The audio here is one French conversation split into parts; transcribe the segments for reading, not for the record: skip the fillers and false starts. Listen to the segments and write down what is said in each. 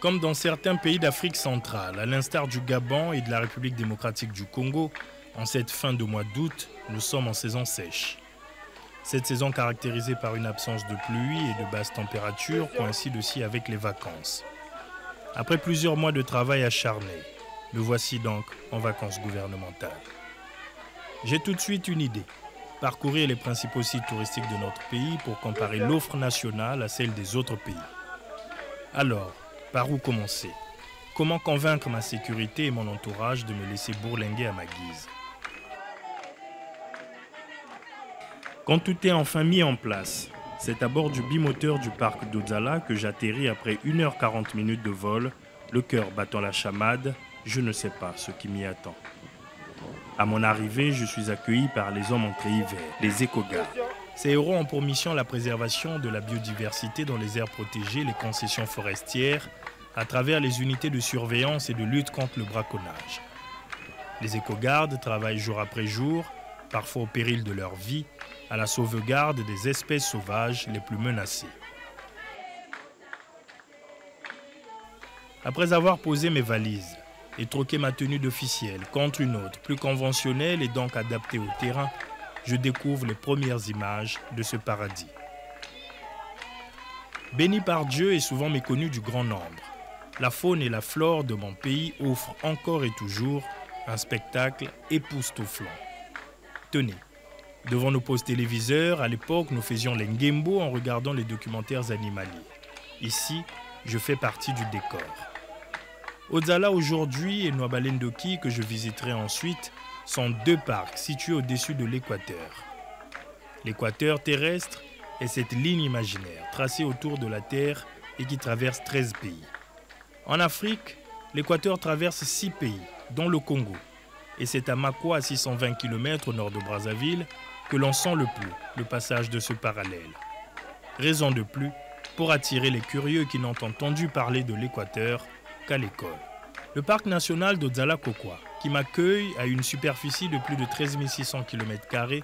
Comme dans certains pays d'Afrique centrale, à l'instar du Gabon et de la République démocratique du Congo, en cette fin de mois d'août, nous sommes en saison sèche. Cette saison caractérisée par une absence de pluie et de basses températures coïncide aussi avec les vacances. Après plusieurs mois de travail acharné, me voici donc en vacances gouvernementales. J'ai tout de suite une idée, parcourir les principaux sites touristiques de notre pays pour comparer l'offre nationale à celle des autres pays. Alors, par où commencer? Comment convaincre ma sécurité et mon entourage de me laisser bourlinguer à ma guise? Quand tout est enfin mis en place, c'est à bord du bimoteur du parc d'Odzala que j'atterris après 1h40 de vol, le cœur battant la chamade, je ne sais pas ce qui m'y attend. À mon arrivée, je suis accueilli par les hommes entrés hiver, les éco-gardes. Ces héros ont pour mission la préservation de la biodiversité dans les aires protégées, les concessions forestières, à travers les unités de surveillance et de lutte contre le braconnage. Les éco-gardes travaillent jour après jour, parfois au péril de leur vie, à la sauvegarde des espèces sauvages les plus menacées. Après avoir posé mes valises et troqué ma tenue d'officiel contre une autre, plus conventionnelle et donc adaptée au terrain, je découvre les premières images de ce paradis. Béni par Dieu et souvent méconnu du grand nombre, la faune et la flore de mon pays offrent encore et toujours un spectacle époustouflant. Tenez, devant nos postes téléviseurs, à l'époque, nous faisions les ngembo en regardant les documentaires animaliers. Ici, je fais partie du décor. Odzala aujourd'hui et Nwabalendoki, que je visiterai ensuite, sont deux parcs situés au-dessus de l'équateur. L'équateur terrestre est cette ligne imaginaire tracée autour de la Terre et qui traverse 13 pays. En Afrique, l'équateur traverse 6 pays, dont le Congo. Et c'est à Makwa, à 620 km au nord de Brazzaville, que l'on sent le plus le passage de ce parallèle. Raison de plus pour attirer les curieux qui n'ont entendu parler de l'équateur qu'à l'école. Le parc national d'Odzala-Kokwa, qui m'accueille à une superficie de plus de 13 600 km²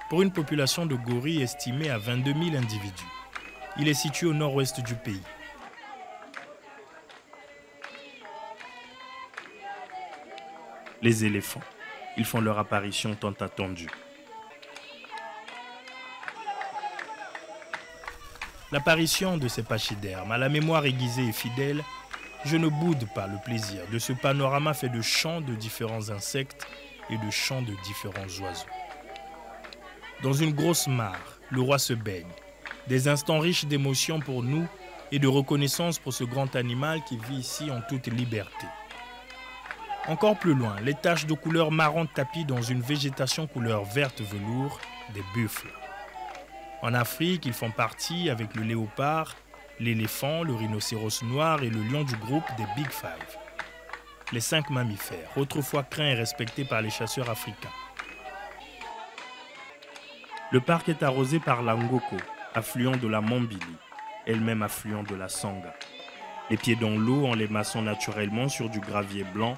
pour une population de gorilles estimée à 22 000 individus. Il est situé au nord-ouest du pays. Les éléphants, ils font leur apparition tant attendue. L'apparition de ces pachydermes à la mémoire aiguisée et fidèle, je ne boude pas le plaisir de ce panorama fait de chants de différents insectes et de chants de différents oiseaux. Dans une grosse mare, le roi se baigne. Des instants riches d'émotions pour nous et de reconnaissance pour ce grand animal qui vit ici en toute liberté. Encore plus loin, les taches de couleur marron tapis dans une végétation couleur verte velours, des buffles. En Afrique, ils font partie avec le léopard, l'éléphant, le rhinocéros noir et le lion du groupe des Big Five. Les 5 mammifères, autrefois craints et respectés par les chasseurs africains. Le parc est arrosé par la Ngoko, affluent de la Mambili, elle-même affluent de la Sanga. Les pieds dans l'eau en les massant naturellement sur du gravier blanc,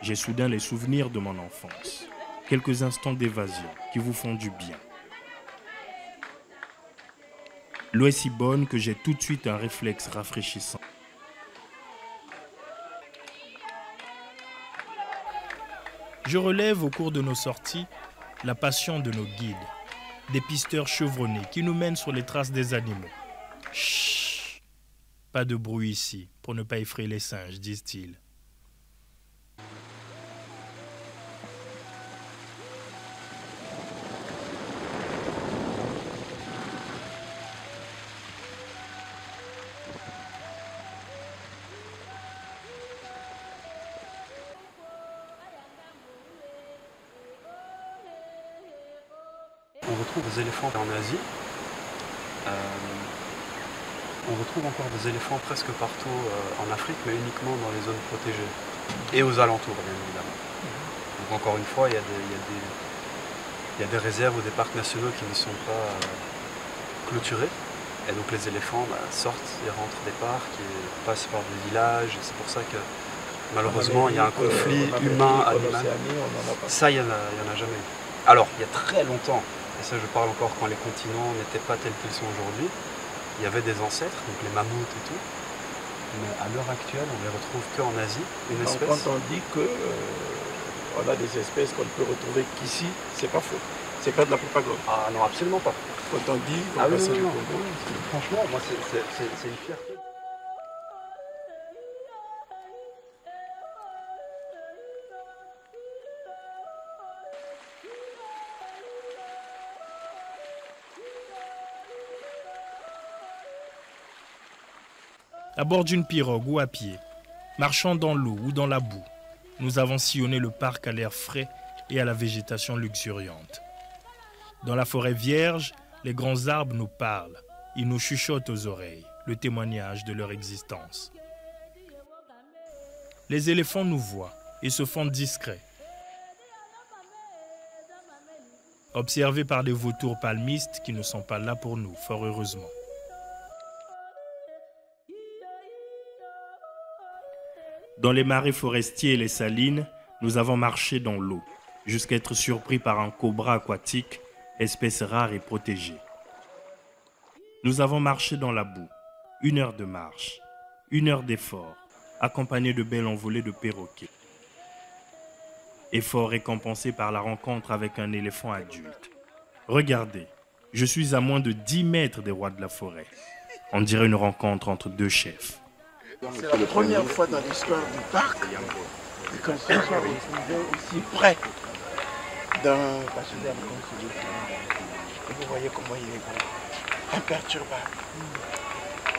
j'ai soudain les souvenirs de mon enfance. Quelques instants d'évasion qui vous font du bien. L'eau est si bonne que j'ai tout de suite un réflexe rafraîchissant. Je relève au cours de nos sorties la passion de nos guides, des pisteurs chevronnés qui nous mènent sur les traces des animaux. Chut, pas de bruit ici pour ne pas effrayer les singes, disent-ils. On retrouve des éléphants en Asie. On retrouve encore des éléphants presque partout en Afrique, mais uniquement dans les zones protégées. Et aux alentours, bien évidemment. Donc encore une fois, il y a des réserves ou des parcs nationaux qui ne sont pas clôturés. Et donc les éléphants sortent et rentrent des parcs et passent par des villages. C'est pour ça que malheureusement, il y a un conflit humain-animal. Ça, il n'y en a jamais eu. Alors, il y a très longtemps, et ça je parle encore quand les continents n'étaient pas tels qu'ils sont aujourd'hui, il y avait des ancêtres, donc les mammouths et tout. mais à l'heure actuelle, on les retrouve qu'en Asie. Une Donc, espèce. quand on dit que on a des espèces qu'on ne peut retrouver qu'ici, c'est pas faux. C'est pas de la propagande. Ah non, absolument pas. Quand on dit qu'on Ah oui, passe non, du non, Congo, franchement, moi, c'est une fierté. À bord d'une pirogue ou à pied, marchant dans l'eau ou dans la boue, nous avons sillonné le parc à l'air frais et à la végétation luxuriante. Dans la forêt vierge, les grands arbres nous parlent. Ils nous chuchotent aux oreilles le témoignage de leur existence. Les éléphants nous voient et se font discrets. Observés par des vautours palmistes qui ne sont pas là pour nous, fort heureusement. Dans les marais forestiers et les salines, nous avons marché dans l'eau, jusqu'à être surpris par un cobra aquatique, espèce rare et protégée. Nous avons marché dans la boue, 1 heure de marche, 1 heure d'effort, accompagné de belles envolées de perroquets. Effort récompensé par la rencontre avec un éléphant adulte. Regardez, je suis à moins de 10 mètres des rois de la forêt. On dirait une rencontre entre 2 chefs. c'est la première fois dans l'histoire du parc que qu'on se soit retrouvé aussi près d'un pachyderme comme celui-ci. Et vous voyez comment il est beau, imperturbable.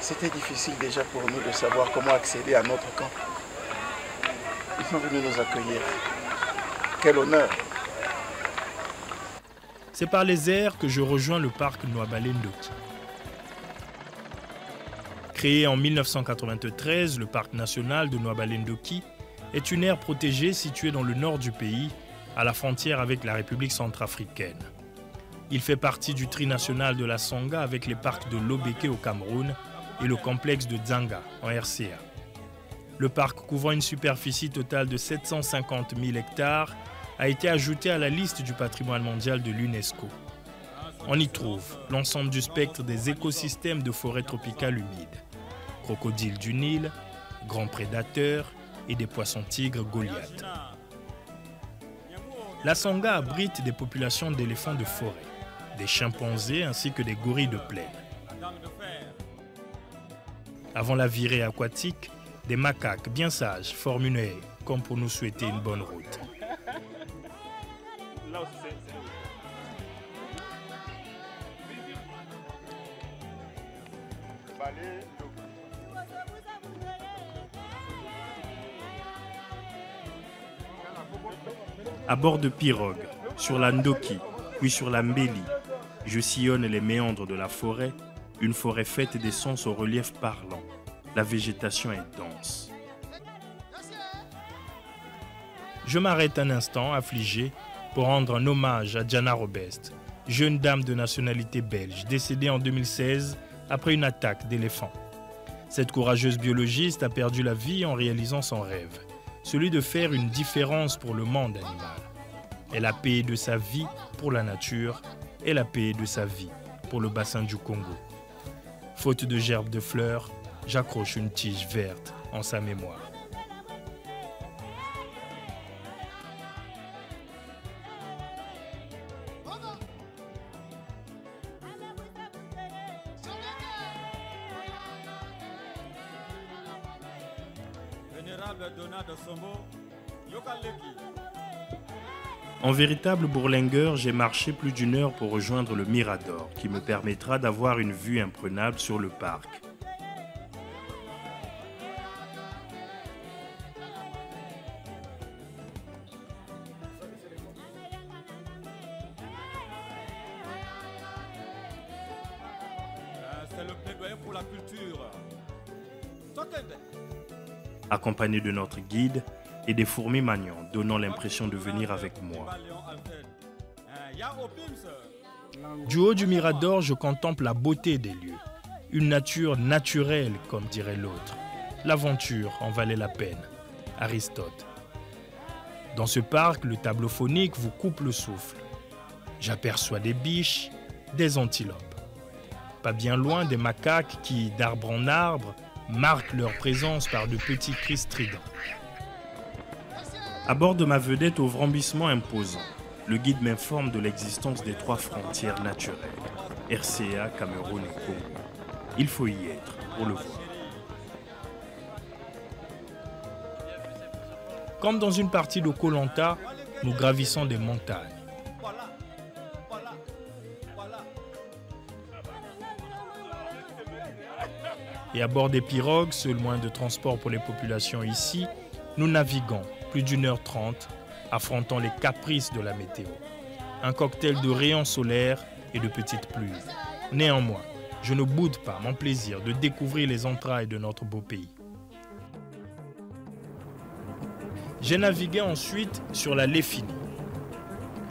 C'était difficile déjà pour nous de savoir comment accéder à notre camp. Ils sont venus nous accueillir. Quel honneur! C'est par les airs que je rejoins le parc Nwabale Ndoki. Créé en 1993, le parc national de Nwabale Ndoki est une aire protégée située dans le nord du pays, à la frontière avec la République centrafricaine. Il fait partie du trinational de la Songa avec les parcs de Lobeke au Cameroun et le complexe de Dzanga en RCA. Le parc, couvrant une superficie totale de 750 000 hectares, a été ajouté à la liste du patrimoine mondial de l'UNESCO. On y trouve l'ensemble du spectre des écosystèmes de forêts tropicales humides, crocodiles du Nil, grands prédateurs et des poissons-tigres Goliath. La Songa abrite des populations d'éléphants de forêt, des chimpanzés ainsi que des gorilles de plaine. Avant la virée aquatique, des macaques bien sages forment une haie, comme pour nous souhaiter une bonne route. À bord de pirogue, sur la Ndoki, puis sur la Mbeli, je sillonne les méandres de la forêt, une forêt faite d'essences au relief parlant. La végétation est dense. Je m'arrête un instant, affligé, pour rendre un hommage à Diana Robest, jeune dame de nationalité belge, décédée en 2016 après une attaque d'éléphant. Cette courageuse biologiste a perdu la vie en réalisant son rêve, celui de faire une différence pour le monde animal. Elle a payé de sa vie pour la nature, elle a payé de sa vie pour le bassin du Congo. Faute de gerbes de fleurs, j'accroche une tige verte en sa mémoire. En véritable bourlingueur, j'ai marché plus d'1 heure pour rejoindre le Mirador, qui me permettra d'avoir une vue imprenable sur le parc. C'est le plaidoyer pour la culture. Accompagné de notre guide et des fourmis magnants donnant l'impression de venir avec moi. Du haut du Mirador, je contemple la beauté des lieux. Une nature naturelle, comme dirait l'autre. L'aventure en valait la peine. Aristote. Dans ce parc, le tableau phonique vous coupe le souffle. J'aperçois des biches, des antilopes. Pas bien loin des macaques qui, d'arbre en arbre, marquent leur présence par de petits cris stridents. À bord de ma vedette au vrambissement imposant, le guide m'informe de l'existence des 3 frontières naturelles, RCA, Cameroun et Congo. Il faut y être pour le voir. Comme dans une partie de Koh Lanta, nous gravissons des montagnes. Et à bord des pirogues, seul moyen de transport pour les populations ici, nous naviguons plus d'1h30, affrontant les caprices de la météo. Un cocktail de rayons solaires et de petites pluies. Néanmoins, je ne boude pas mon plaisir de découvrir les entrailles de notre beau pays. J'ai navigué ensuite sur la Léfini.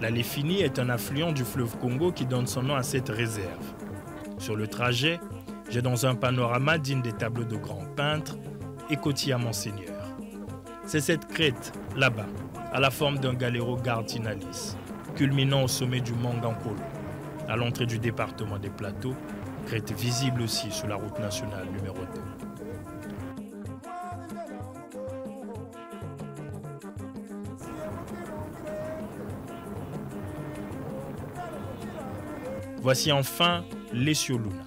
La Léfini est un affluent du fleuve Congo qui donne son nom à cette réserve. Sur le trajet, j'ai dans un panorama digne des tableaux de grands peintres et côtier à Monseigneur. C'est cette crête, là-bas, à la forme d'un galéro Gardinalis, culminant au sommet du mont Gankolo, à l'entrée du département des Plateaux, crête visible aussi sur la route nationale numéro 2. Voici enfin l'Essioluna,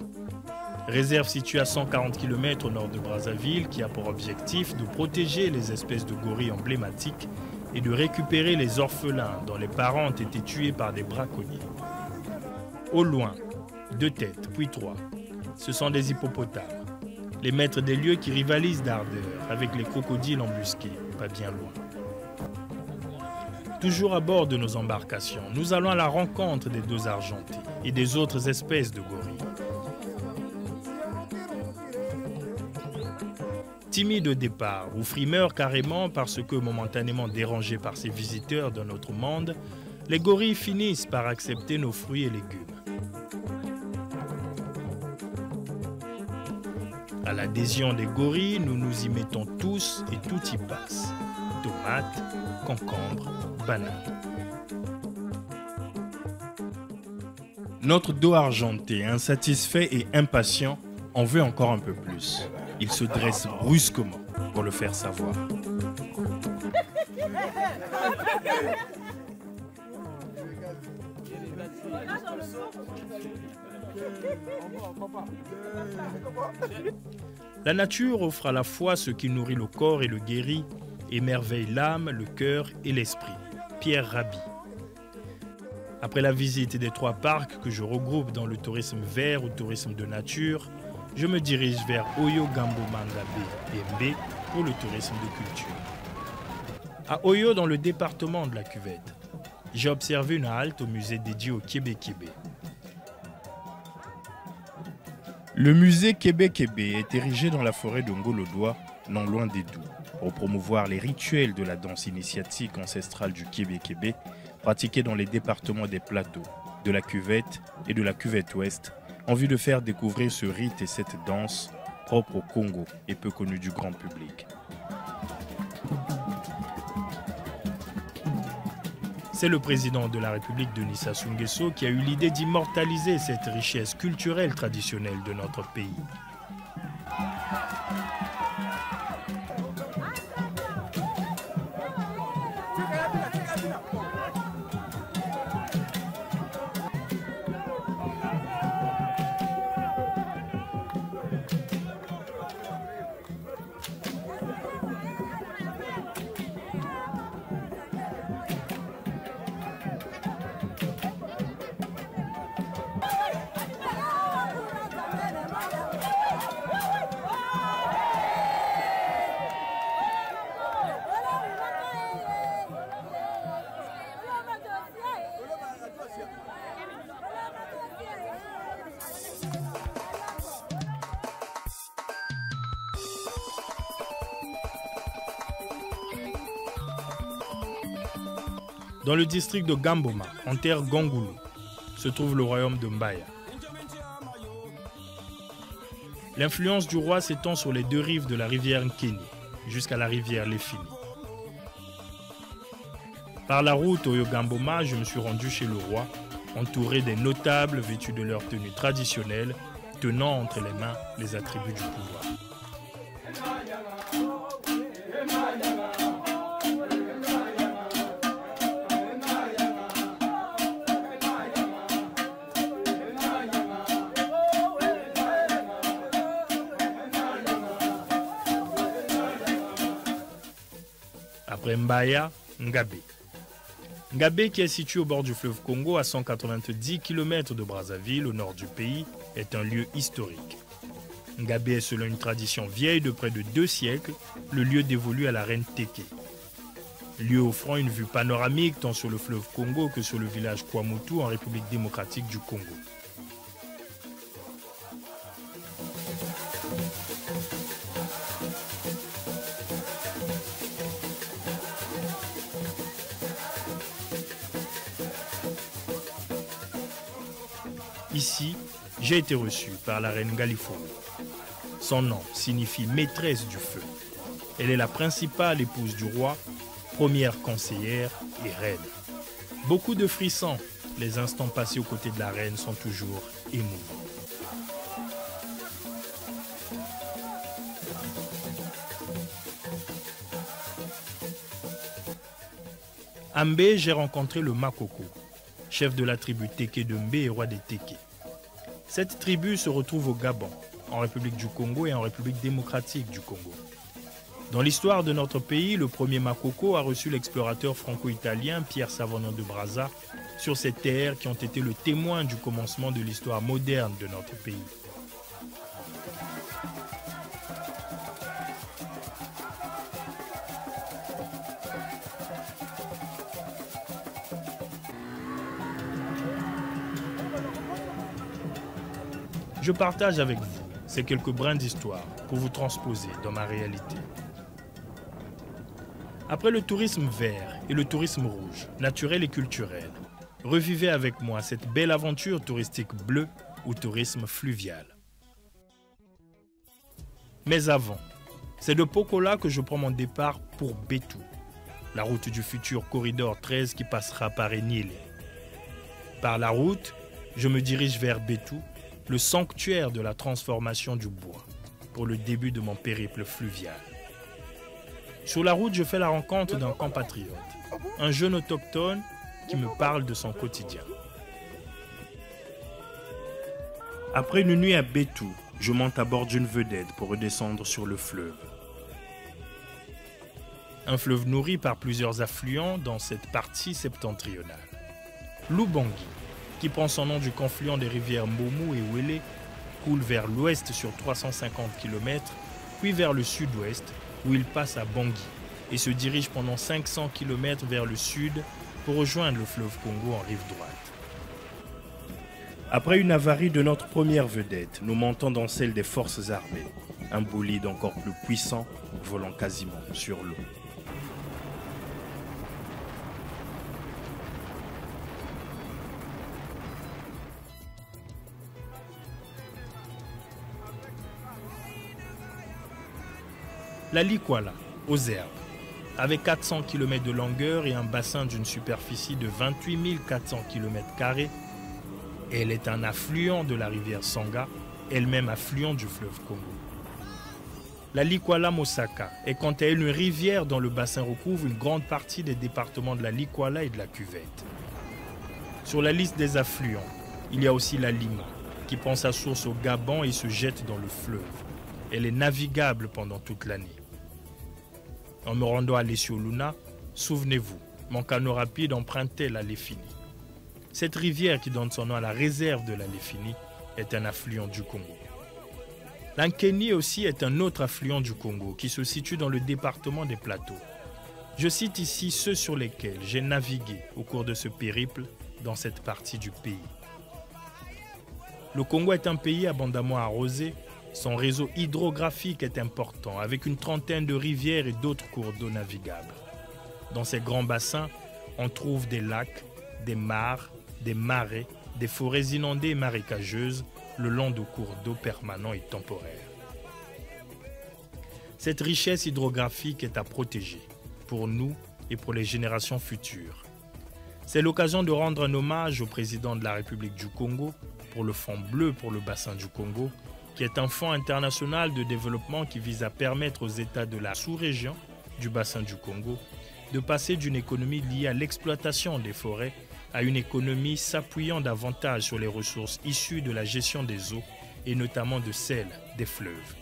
réserve située à 140 km au nord de Brazzaville qui a pour objectif de protéger les espèces de gorilles emblématiques et de récupérer les orphelins dont les parents ont été tués par des braconniers. Au loin, 2 têtes, puis 3, ce sont des hippopotames, les maîtres des lieux qui rivalisent d'ardeur avec les crocodiles embusqués, pas bien loin. Toujours à bord de nos embarcations, nous allons à la rencontre des 2 argentés et des autres espèces de gorilles. Timides au départ ou frimeurs carrément parce que momentanément dérangés par ces visiteurs d'un autre monde, les gorilles finissent par accepter nos fruits et légumes. À l'adhésion des gorilles, nous nous y mettons tous et tout y passe. Tomates, concombres, bananes. Notre dos argenté, insatisfait et impatient, en veut encore un peu plus. Il se dresse brusquement pour le faire savoir. La nature offre à la fois ce qui nourrit le corps et le guérit, émerveille l'âme, le cœur et l'esprit. Pierre Rabhi. Après la visite des 3 parcs que je regroupe dans le tourisme vert ou tourisme de nature, je me dirige vers Oyo Gambo Mangabe Bembe pour le tourisme de culture. À Oyo, dans le département de la Cuvette, j'ai observé une halte au musée dédié au Kébé-Kébé. Le musée Kébé-Kébé est érigé dans la forêt de Ngolodoa, non loin des Doubs, pour promouvoir les rituels de la danse initiatique ancestrale du Kébé-Kébé, pratiquée dans les départements des Plateaux, de la Cuvette et de la Cuvette Ouest, en vue de faire découvrir ce rite et cette danse propre au Congo et peu connue du grand public. C'est le président de la République, Denis Sassou Nguesso, qui a eu l'idée d'immortaliser cette richesse culturelle traditionnelle de notre pays. Dans le district de Gamboma, en terre Gongulu, se trouve le royaume de Mbaya. L'influence du roi s'étend sur les 2 rives de la rivière Nkeni, jusqu'à la rivière Léfini. Par la route au Yogamboma, je me suis rendu chez le roi, entouré des notables vêtus de leur tenue traditionnelle, tenant entre les mains les attributs du pouvoir. Après Mbaya, Ngabé. Ngabé, qui est situé au bord du fleuve Congo à 190 km de Brazzaville, au nord du pays, est un lieu historique. Ngabé est, selon une tradition vieille de près de 2 siècles, le lieu dévolu à la reine Téké. Lieu offrant une vue panoramique tant sur le fleuve Congo que sur le village Kwamutu en République démocratique du Congo. Ici, j'ai été reçu par la reine Galifo. Son nom signifie maîtresse du feu. Elle est la principale épouse du roi, première conseillère et reine. Beaucoup de frissons, les instants passés aux côtés de la reine sont toujours émouvants. À Mbé, j'ai rencontré le Makoko, chef de la tribu Téké de Mbé et roi des Téké. Cette tribu se retrouve au Gabon, en République du Congo et en République démocratique du Congo. Dans l'histoire de notre pays, le premier Makoko a reçu l'explorateur franco-italien Pierre Savonneau de Brazza sur ces terres qui ont été le témoin du commencement de l'histoire moderne de notre pays. Je partage avec vous ces quelques brins d'histoire pour vous transposer dans ma réalité. Après le tourisme vert et le tourisme rouge, naturel et culturel, revivez avec moi cette belle aventure touristique bleue ou tourisme fluvial. Mais avant, c'est de Pokola que je prends mon départ pour Bétou, la route du futur corridor 13 qui passera par Enyélé. Par la route, je me dirige vers Bétou, le sanctuaire de la transformation du bois, pour le début de mon périple fluvial. Sur la route, je fais la rencontre d'un compatriote, un jeune autochtone qui me parle de son quotidien. Après une nuit à Bétou, je monte à bord d'une vedette pour redescendre sur le fleuve. Un fleuve nourri par plusieurs affluents dans cette partie septentrionale. L'Ubangi, qui prend son nom du confluent des rivières Momu et Wele, coule vers l'ouest sur 350 km, puis vers le sud-ouest, où il passe à Bangui, et se dirige pendant 500 km vers le sud pour rejoindre le fleuve Congo en rive droite. Après une avarie de notre première vedette, nous montons dans celle des forces armées, un bolide encore plus puissant, volant quasiment sur l'eau. La Likwala, aux herbes, avec 400 km de longueur et un bassin d'une superficie de 28 400 km², elle est un affluent de la rivière Sanga, elle-même affluent du fleuve Congo. La Likwala Mosaka est quant à elle une rivière dont le bassin recouvre une grande partie des départements de la Likwala et de la Cuvette. Sur la liste des affluents, il y a aussi la Lima, qui prend sa source au Gabon et se jette dans le fleuve. Elle est navigable pendant toute l'année. En me rendant à Lesioluna, souvenez-vous, mon canot rapide empruntait la Léfini. Cette rivière qui donne son nom à la réserve de la Léfini est un affluent du Congo. L'Ankeni aussi est un autre affluent du Congo qui se situe dans le département des Plateaux. Je cite ici ceux sur lesquels j'ai navigué au cours de ce périple dans cette partie du pays. Le Congo est un pays abondamment arrosé. Son réseau hydrographique est important, avec une trentaine de rivières et d'autres cours d'eau navigables. Dans ces grands bassins, on trouve des lacs, des mares, des marais, des forêts inondées et marécageuses, le long de cours d'eau permanents et temporaires. Cette richesse hydrographique est à protéger, pour nous et pour les générations futures. C'est l'occasion de rendre un hommage au président de la République du Congo, pour le fond bleu pour le bassin du Congo, qui est un fonds international de développement qui vise à permettre aux États de la sous-région du bassin du Congo de passer d'une économie liée à l'exploitation des forêts à une économie s'appuyant davantage sur les ressources issues de la gestion des eaux et notamment de celles des fleuves.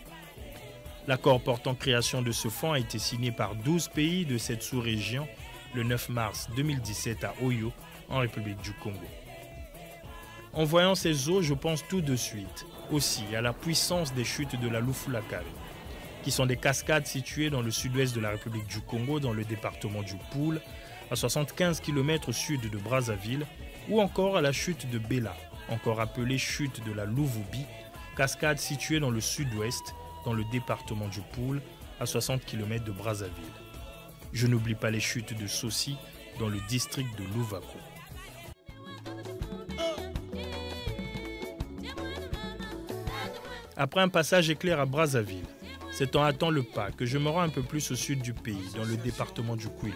L'accord portant création de ce fonds a été signé par 12 pays de cette sous-région le 9 mars 2017 à Oyo, en République du Congo. En voyant ces eaux, je pense tout de suite aussi à la puissance des chutes de la Lufulakari, qui sont des cascades situées dans le sud-ouest de la République du Congo, dans le département du Poul, à 75 km au sud de Brazzaville, ou encore à la chute de Bela, encore appelée chute de la Luvubi, cascade située dans le sud-ouest, dans le département du Poul, à 60 km de Brazzaville. Je n'oublie pas les chutes de Sossi, dans le district de Louvako. Après un passage éclair à Brazzaville, c'est en hâtant le pas que je me rends un peu plus au sud du pays, dans le département du Kwilu.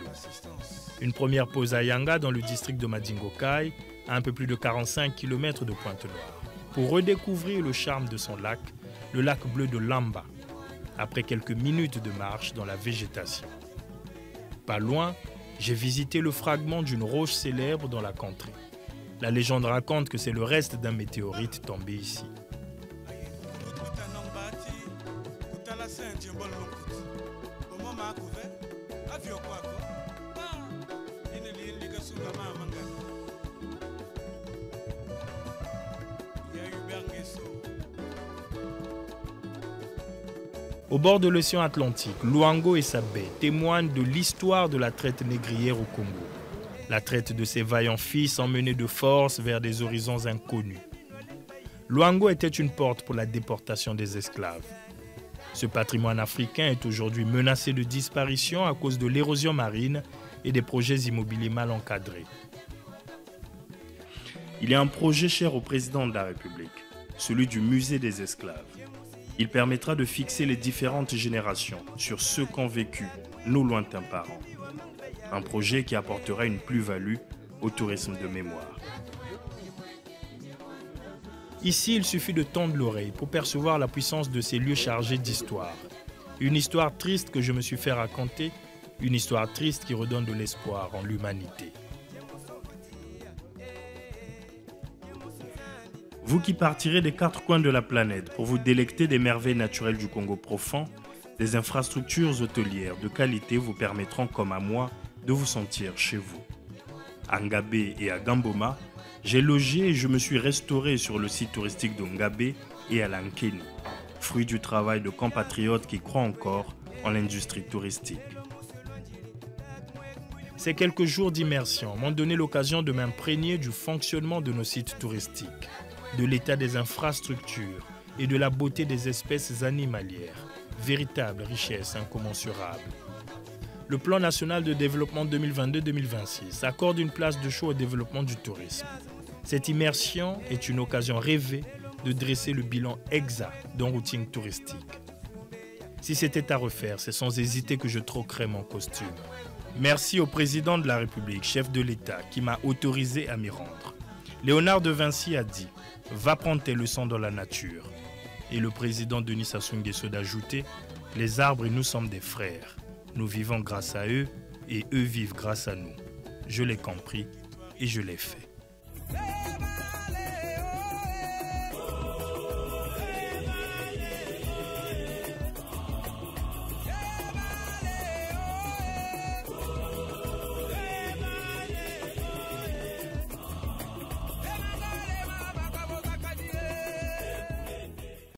Une première pause à Yanga, dans le district de Madingokai, à un peu plus de 45 km de Pointe-Noire, pour redécouvrir le charme de son lac, le lac bleu de Lamba, après quelques minutes de marche dans la végétation. Pas loin, j'ai visité le fragment d'une roche célèbre dans la contrée. La légende raconte que c'est le reste d'un météorite tombé ici. Au bord de l'océan Atlantique, Luango et sa baie témoignent de l'histoire de la traite négrière au Congo. La traite de ses vaillants fils emmenés de force vers des horizons inconnus. Luango était une porte pour la déportation des esclaves. Ce patrimoine africain est aujourd'hui menacé de disparition à cause de l'érosion marine et des projets immobiliers mal encadrés. Il y a un projet cher au président de la République, celui du musée des esclaves. Il permettra de fixer les différentes générations sur ce qu'ont vécu nos lointains parents. Un projet qui apportera une plus-value au tourisme de mémoire. Ici, il suffit de tendre l'oreille pour percevoir la puissance de ces lieux chargés d'histoire. Une histoire triste que je me suis fait raconter, une histoire triste qui redonne de l'espoir en l'humanité. Vous qui partirez des 4 coins de la planète pour vous délecter des merveilles naturelles du Congo profond, des infrastructures hôtelières de qualité vous permettront, comme à moi, de vous sentir chez vous. À Ngabé et à Gamboma, j'ai logé et je me suis restauré sur le site touristique de Ngabé et à Lankeni, fruit du travail de compatriotes qui croient encore en l'industrie touristique. Ces quelques jours d'immersion m'ont donné l'occasion de m'imprégner du fonctionnement de nos sites touristiques, de l'état des infrastructures et de la beauté des espèces animalières, véritable richesse incommensurable. Le plan national de développement 2022-2026 accorde une place de choix au développement du tourisme. Cette immersion est une occasion rêvée de dresser le bilan exact d'un routing touristique. Si c'était à refaire, c'est sans hésiter que je troquerais mon costume. Merci au président de la République, chef de l'État, qui m'a autorisé à m'y rendre. Léonard de Vinci a dit « Va prendre tes leçons dans la nature ». Et le président Denis Sassou Nguesso d'ajouter « Les arbres et nous sommes des frères. Nous vivons grâce à eux et eux vivent grâce à nous. » Je l'ai compris et je l'ai fait.